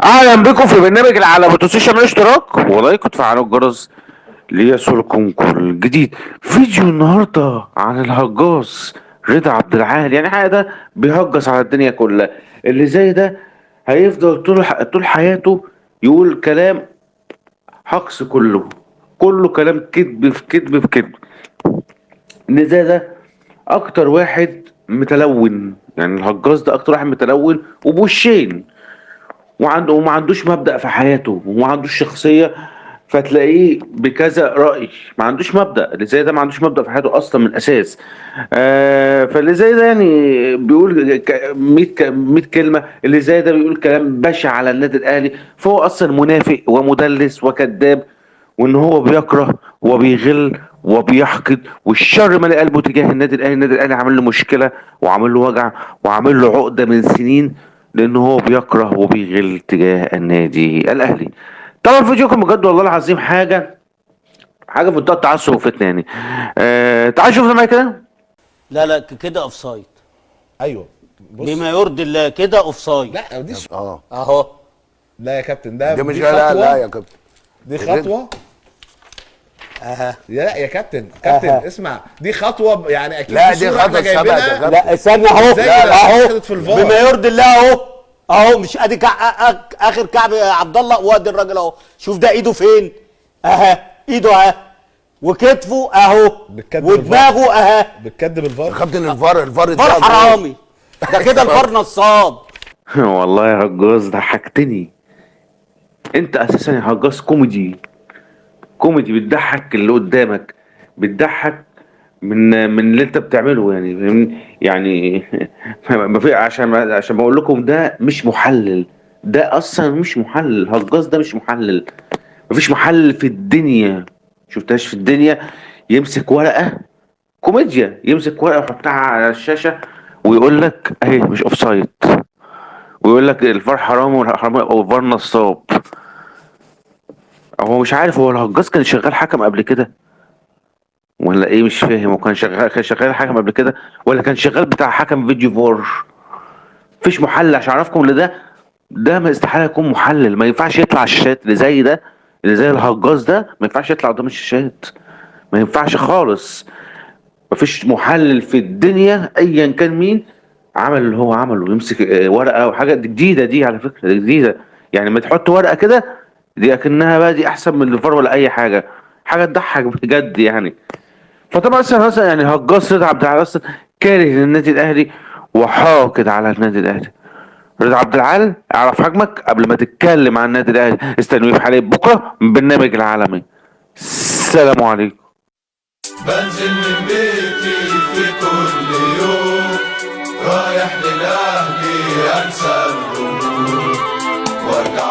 اهلا بكم في برنامج العالم، ما تنسوش تعملوا اشتراك ولايك وتفعلوا الجرس ليصلكم كل جديد. فيديو النهارده عن الهجاص رضا عبد العال. يعني حاجه ده بيهجص على الدنيا كلها. اللي زي ده هيفضل طول حياته يقول كلام هجص، كله كلام كذب في كذب في كذب. اللي زي ده اكتر واحد متلون، يعني الهجاص ده اكتر واحد متلون وبوشين، وما عندوش مبدأ في حياته وما عندوش شخصية. فتلاقيه بكذا رأي، ما عندوش مبدأ. اللي زي ده ما عندوش مبدأ في حياته أصلا من الأساس. فاللي زي ده يعني بيقول 100 كلمة. اللي زي ده بيقول كلام بشع على النادي الأهلي، فهو أصلا منافق ومدلس وكذاب، وإن هو بيكره وبيغل وبيحقد، والشر مالي قلبه تجاه النادي الأهلي. النادي الأهلي عامل له مشكلة وعامل له وجع وعامل له عقدة من سنين، لان هو بيكره وبيغل تجاه النادي الاهلي. طبعا الفيديو كان بجد والله العظيم حاجه في منتهى التعسف وفتنه يعني. تعال شوف معايا كده. لا لا كده اوف سايد. ايوه بص. بما يرضي الله كده اوف سايد. لا دي اهو. لا يا كابتن، ده دي مش دي لا خطوه. لا يا كابتن. دي خطوه. اها. يا كابتن اسمع، دي خطوه يعني اكيد لا، في دي صورة احنا خطوة سبقت يا جايبينها. كابتن. لا استنى اهو. زي لا، اللي اهو اتخذت في الفار. بما يرضي الله اهو. اهو مش ادي اخر كعب يا عبد الله، وادي الراجل اهو. شوف ده ايده فين. اها ايده اهي، وكتفه اهو، بتكدب ودماغه اهي. بتكدب الفار. كابتن الفار فار ده حرامي ده كده، الفار نصاب. والله يا هجاص ضحكتني. انت اساسا يا هجاص كوميدي بتضحك اللي قدامك، بتضحك من اللي انت بتعمله يعني، فاهمني؟ يعني ما في عشان بقول لكم ده مش محلل. ده اصلا مش محلل. هجاص ده مش محلل. مفيش محلل في الدنيا شفتهاش في الدنيا يمسك ورقة كوميديا، يمسك ورقة ويحطها على الشاشة ويقول لك اهي مش اوف سايد، ويقول لك الفار حرام والحرام والفار نصاب. هو مش عارف، هو الهجاص كان شغال حكم قبل كده ولا ايه؟ مش فاهم. هو كان شغال حكم قبل كده، ولا كان شغال بتاع حكم فيديو فار؟ مفيش محلل عشان اعرفكم اللي ده ما استحاله يكون محلل. ما ينفعش يطلع على الشاشات اللي زي ده، اللي زي الهجاص ده ما ينفعش يطلع قدام الشاشات. ما ينفعش خالص. مفيش محلل في الدنيا ايا كان مين عمل اللي هو عمله، يمسك ورقه وحاجه. دي جديده، دي على فكره دي جديده. يعني ما تحط ورقه كده، دي اكنها بقى دي احسن من الفار ولا اي حاجه. حاجه تضحك بجد يعني. فطبعا مثلا يعني هجاص رضا عبد العال اصلا كاره للنادي الاهلي وحاقد على النادي الاهلي. رضا عبد العال اعرف حجمك قبل ما تتكلم عن النادي الاهلي. استنوا في حلقه بكره من برنامج العالمي. السلام عليكم. بنزل من بيتي في كل يوم، رايح للأهلي أنسى الهموم وارجع